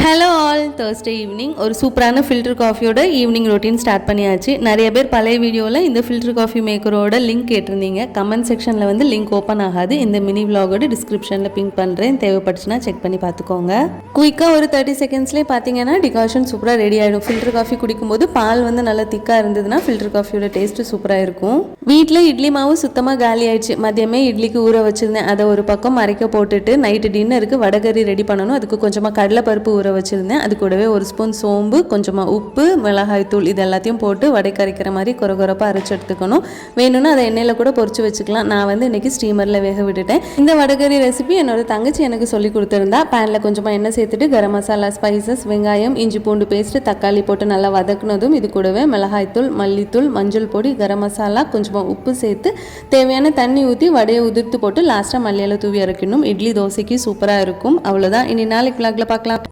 Hello all, Thursday evening ஒரு சூப்பரான filter காஃபியோட evening routine start பண்ணியாச்சு. நிறைய பேர் பழைய வீடியோவில் இந்த ஃபில்டர் காஃபி மேக்கரோட லிங்க் கேட்டிருந்தீங்க. கமெண்ட் செக்ஷனில் வந்து லிங்க் ஓப்பன் ஆகாது. இந்த மினி விலாகோட டிஸ்கிரிப்ஷனில் பிங்க் பண்ணுறேன், தேவைப்பட்டுச்சுன்னா செக் பண்ணி பார்த்துக்கோங்க. குயிக்காக ஒரு 30 செகண்ட்ஸ்லேயே பார்த்தீங்கன்னா டிகாஷன் சூப்பராக ரெடி ஆகிடும். ஃபில்டர் காஃபி குடிக்கும்போது பால் வந்து நல்லா திக்காக இருந்ததுன்னா ஃபில்டர் காஃபியோட டேஸ்ட்டு சூப்பராக இருக்கும். வீட்டில் இட்லி மாவு சுத்தமாக காலி ஆயிடுச்சு. மதியமே இட்லிக்கு ஊற வச்சுருந்தேன். அதை ஒரு பக்கம் அரைக்க போட்டுட்டு நைட்டு டின்னருக்கு வடகறி ரெடி பண்ணணும். அதுக்கு கொஞ்சமாக கடலைப்பருப்பு ஊற வச்சுருந்தேன். அது கூடவே ஒரு ஸ்பூன் சோம்பு, கொஞ்சமாக உப்பு, மிளகாய் தூள் இது எல்லாத்தையும் போட்டு வடைக்கு அரைக்கிற மாதிரி கொரகொரப்பாக அரைச்சி எடுத்துக்கணும். வேணும்னா அதை எண்ணெயில் கூட பொரிச்சு வச்சுக்கலாம். நான் வந்து இன்றைக்கி ஸ்டீமரில் வேக விட்டுட்டேன். இந்த வடகறி ரெசிபி என்னோட தங்கச்சி எனக்கு சொல்லி கொடுத்துருந்தா. பேனில் கொஞ்சமாக எண்ணெய் சேர்த்துட்டு கரம் மசாலா, ஸ்பைசஸ், வெங்காயம், இஞ்சி பூண்டு பேஸ்ட்டு, தக்காளி போட்டு நல்லா வதக்குனதும் இது கூடவே மிளகாய்த்தூள், மல்லித்தூள், மஞ்சள் பொடி, கரம் மசாலா, கொஞ்சமாக உப்பு சேர்த்து தேவையான தண்ணி ஊற்றி வடையை உதிர்த்து போட்டு லாஸ்ட்டாக மல்லியில் தூவி இறக்கணும். இட்லி தோசைக்கு சூப்பராக இருக்கும். அவ்வளோதான். இனி நாளைக்கு விளாக்ல பார்க்கலாம்.